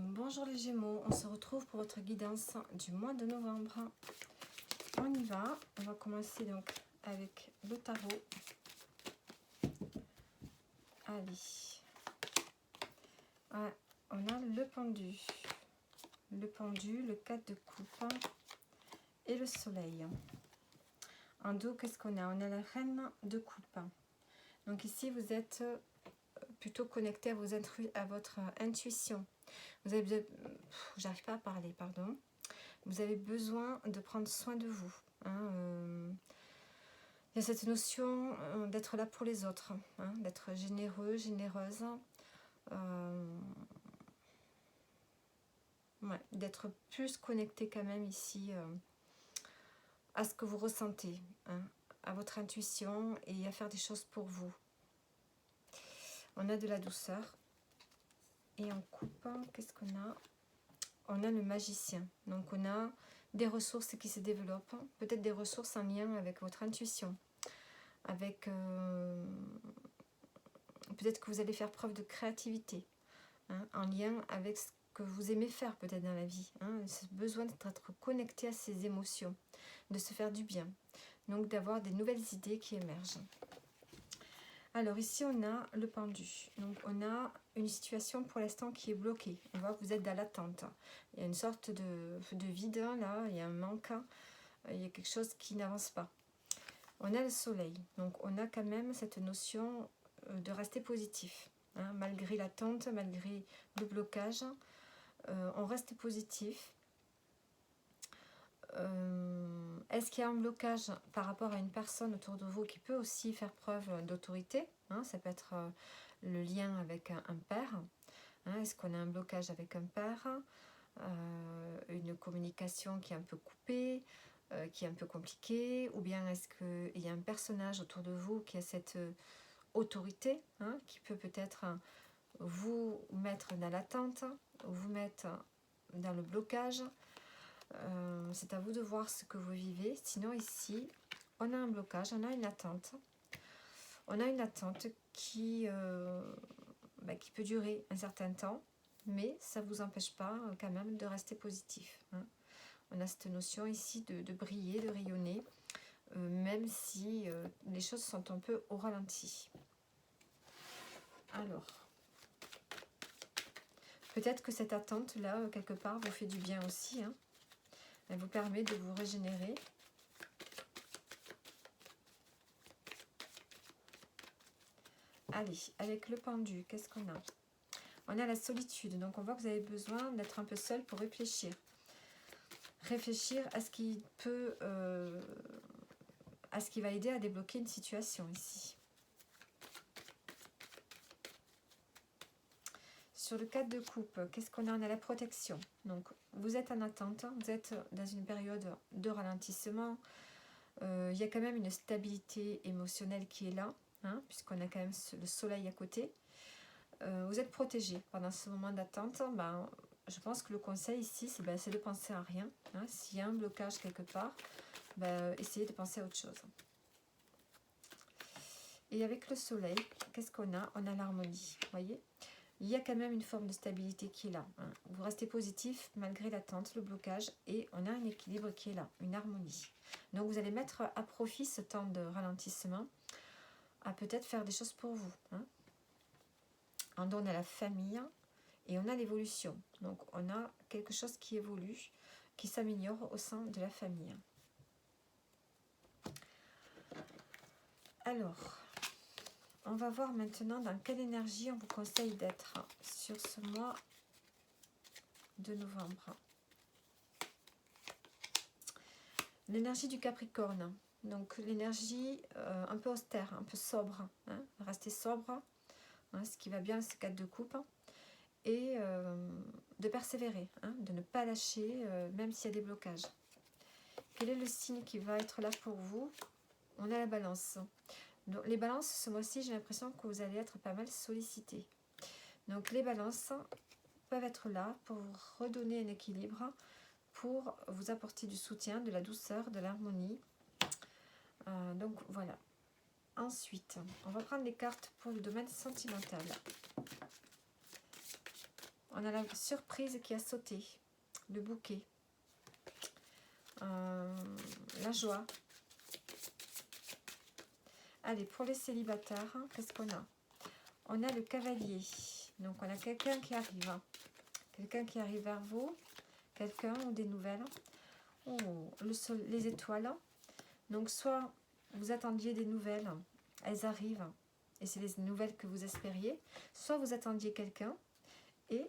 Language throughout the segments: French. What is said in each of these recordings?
Bonjour les Gémeaux, on se retrouve pour votre guidance du mois de novembre. On y va, on va commencer donc avec le tarot. Allez, ouais, on a le pendu, le 4 de coupe et le soleil. En dos, qu'est-ce qu'on a? On a la reine de coupe. Donc ici, vous êtes plutôt connecté à votre intuition. Vous avez j'arrive pas à parler, pardon. Vous avez besoin de prendre soin de vous. Il y a cette notion d'être là pour les autres, d'être généreux, généreuse, ouais, d'être plus connecté quand même ici à ce que vous ressentez, à votre intuition et à faire des choses pour vous. On a de la douceur. Et en coupe, qu'est-ce qu'on a? On a le magicien. Donc on a des ressources qui se développent, peut-être des ressources en lien avec votre intuition, avec peut-être que vous allez faire preuve de créativité, en lien avec ce que vous aimez faire peut-être dans la vie, ce besoin d'être connecté à ses émotions, de se faire du bien, donc d'avoir des nouvelles idées qui émergent. Alors ici on a le pendu, donc on a une situation pour l'instant qui est bloquée, on voit que vous êtes dans l'attente, il y a une sorte de vide là, il y a un manque, il y a quelque chose qui n'avance pas. On a le soleil, donc on a quand même cette notion de rester positif, malgré l'attente, malgré le blocage, on reste positif. Est-ce qu'il y a un blocage par rapport à une personne autour de vous qui peut aussi faire preuve d'autorité, ça peut être le lien avec un père, est-ce qu'on a un blocage avec un père, une communication qui est un peu coupée, qui est un peu compliquée, ou bien est-ce qu'il y a un personnage autour de vous qui a cette autorité, qui peut peut-être vous mettre dans l'attente, vous mettre dans le blocage. C'est à vous de voir ce que vous vivez. Sinon ici, on a un blocage, on a une attente. On a une attente qui peut durer un certain temps, mais ça ne vous empêche pas quand même de rester positif. On a cette notion ici de briller, de rayonner, même si les choses sont un peu au ralenti. Alors, peut-être que cette attente-là, quelque part, vous fait du bien aussi. Elle vous permet de vous régénérer. Allez, avec le pendu, qu'est-ce qu'on a? On a la solitude, donc on voit que vous avez besoin d'être un peu seul pour réfléchir. Réfléchir à ce qui peut, à ce qui va aider à débloquer une situation ici. Sur le 4 de coupe, qu'est-ce qu'on a? On a la protection. Donc vous êtes en attente, vous êtes dans une période de ralentissement. Il y a quand même une stabilité émotionnelle qui est là, puisqu'on a quand même le soleil à côté. Vous êtes protégé pendant ce moment d'attente. Je pense que le conseil ici, c'est de penser à rien. S'il y a un blocage quelque part, essayez de penser à autre chose. Et avec le soleil, qu'est-ce qu'on a? On a l'harmonie, voyez? Il y a quand même une forme de stabilité qui est là. Vous restez positif malgré l'attente, le blocage, et on a un équilibre qui est là, une harmonie. Donc vous allez mettre à profit ce temps de ralentissement à peut-être faire des choses pour vous. On a la famille et on a l'évolution. Donc on a quelque chose qui évolue, qui s'améliore au sein de la famille. Alors, on va voir maintenant dans quelle énergie on vous conseille d'être sur ce mois de novembre. L'énergie du Capricorne, donc l'énergie un peu austère, un peu sobre, rester sobre, ce qui va bien, c'est 4 de coupe, et de persévérer, de ne pas lâcher, même s'il y a des blocages. Quel est le signe qui va être là pour vous? On a la balance. Donc, les balances, ce mois-ci, j'ai l'impression que vous allez être pas mal sollicités. Donc les balances peuvent être là pour vous redonner un équilibre, pour vous apporter du soutien, de la douceur, de l'harmonie. Donc voilà. Ensuite, on va prendre les cartes pour le domaine sentimental. On a la surprise qui a sauté. Le bouquet. La joie. Allez, pour les célibataires, hein, qu'est-ce qu'on a? On a le cavalier. Donc, on a quelqu'un qui arrive. Quelqu'un qui arrive vers vous. Quelqu'un ou des nouvelles. Oh, le sol, les étoiles. Donc, soit vous attendiez des nouvelles, elles arrivent, et c'est les nouvelles que vous espériez. Soit vous attendiez quelqu'un, et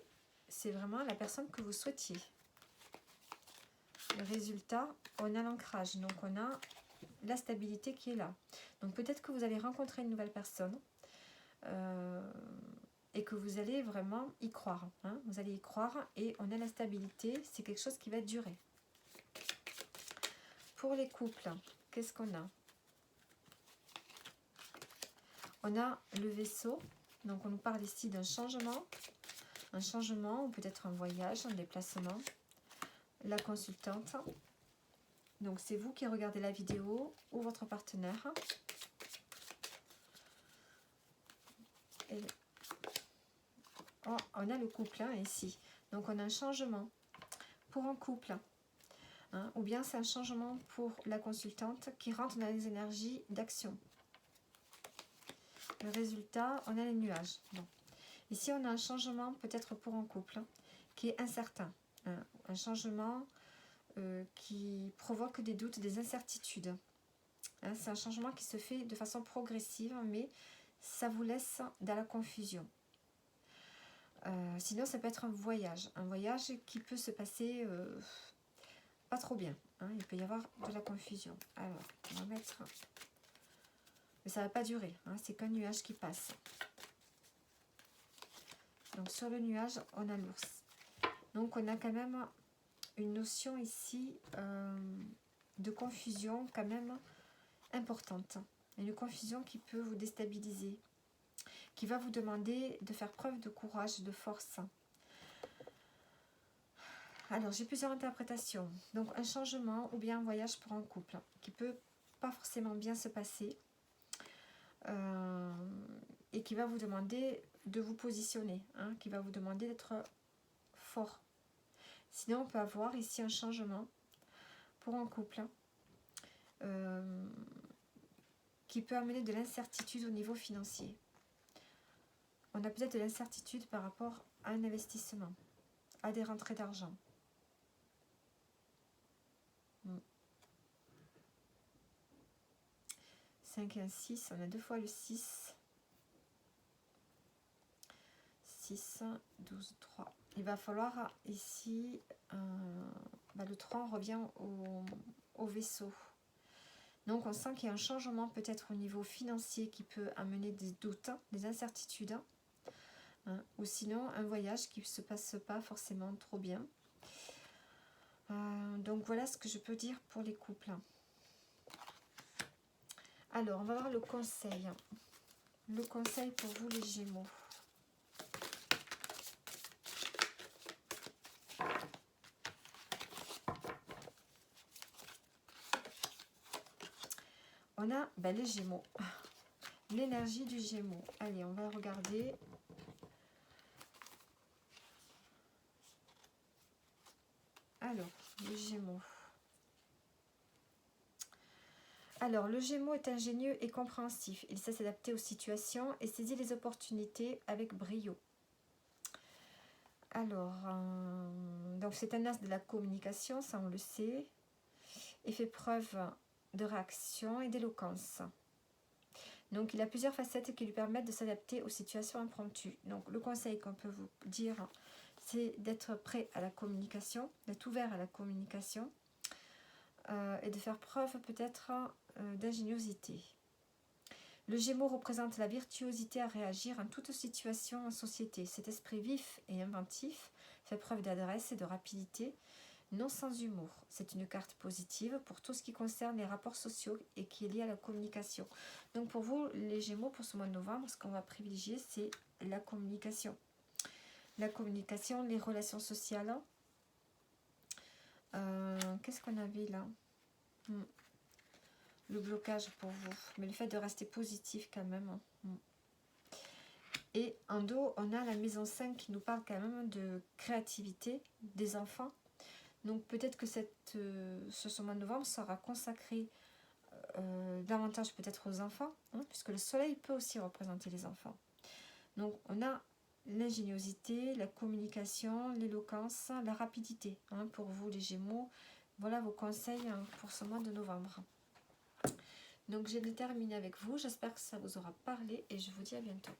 c'est vraiment la personne que vous souhaitiez. Le résultat, on a l'ancrage. Donc, on a la stabilité qui est là. Donc, peut-être que vous allez rencontrer une nouvelle personne. Et que vous allez vraiment y croire. Hein. Vous allez y croire et on a la stabilité. C'est quelque chose qui va durer. Pour les couples, qu'est-ce qu'on a? On a le vaisseau. Donc on nous parle ici d'un changement. Un changement ou peut-être un voyage, un déplacement. La consultante. Donc c'est vous qui regardez la vidéo ou votre partenaire. Et oh, on a le couple hein, ici. Donc on a un changement pour un couple. Hein, ou bien c'est un changement pour la consultante qui rentre dans les énergies d'action. Le résultat, on a les nuages. Bon. Ici, on a un changement peut-être pour un couple qui est incertain. Hein, un changement qui provoque des doutes, des incertitudes. Hein, c'est un changement qui se fait de façon progressive, mais ça vous laisse dans la confusion. Sinon, ça peut être un voyage qui peut se passer pas trop bien. Hein, il peut y avoir de la confusion. Alors, on va mettre... Mais ça ne va pas durer. Hein, c'est qu'un nuage qui passe. Donc, sur le nuage, on a l'ours. Donc, on a quand même une notion ici de confusion quand même importante. Une confusion qui peut vous déstabiliser, qui va vous demander de faire preuve de courage, de force. Alors, j'ai plusieurs interprétations. Donc, un changement ou bien un voyage pour un couple qui peut pas forcément bien se passer et qui va vous demander de vous positionner, hein, qui va vous demander d'être fort. Sinon, on peut avoir ici un changement pour un couple qui peut amener de l'incertitude au niveau financier. On a peut-être de l'incertitude par rapport à un investissement, à des rentrées d'argent. 5 et un 6, on a deux fois le 6. 6, 12, 3. Il va falloir ici, le 3 on revient au vaisseau. Donc on sent qu'il y a un changement peut-être au niveau financier qui peut amener des doutes, des incertitudes. Hein, ou sinon un voyage qui ne se passe pas forcément trop bien. Donc voilà ce que je peux dire pour les couples. Alors on va voir le conseil. Le conseil pour vous les Gémeaux. On a les Gémeaux. L'énergie du Gémeaux. Allez, on va regarder. Alors, le Gémeaux. Alors, le Gémeaux est ingénieux et compréhensif. Il sait s'adapter aux situations et saisit les opportunités avec brio. Alors, donc c'est un as de la communication, ça on le sait. Et fait preuve de réaction et d'éloquence. Donc, il a plusieurs facettes qui lui permettent de s'adapter aux situations impromptues. Donc, le conseil qu'on peut vous dire, c'est d'être prêt à la communication, d'être ouvert à la communication et de faire preuve peut-être d'ingéniosité. Le Gémeaux représente la virtuosité à réagir en toute situation en société. Cet esprit vif et inventif fait preuve d'adresse et de rapidité, non sans humour. C'est une carte positive pour tout ce qui concerne les rapports sociaux et qui est lié à la communication. Donc pour vous, les Gémeaux, pour ce mois de novembre, ce qu'on va privilégier, c'est la communication. La communication, les relations sociales. Qu'est-ce qu'on avait là ? Le blocage pour vous. Mais le fait de rester positif quand même. Et en dos, on a la maison 5 qui nous parle quand même de créativité des enfants. Donc peut-être que ce mois de novembre sera consacré davantage peut-être aux enfants, hein, puisque le soleil peut aussi représenter les enfants. Donc on a l'ingéniosité, la communication, l'éloquence, la rapidité. Hein, pour vous les Gémeaux, voilà vos conseils pour ce mois de novembre. Donc j'ai terminé avec vous, j'espère que ça vous aura parlé et je vous dis à bientôt.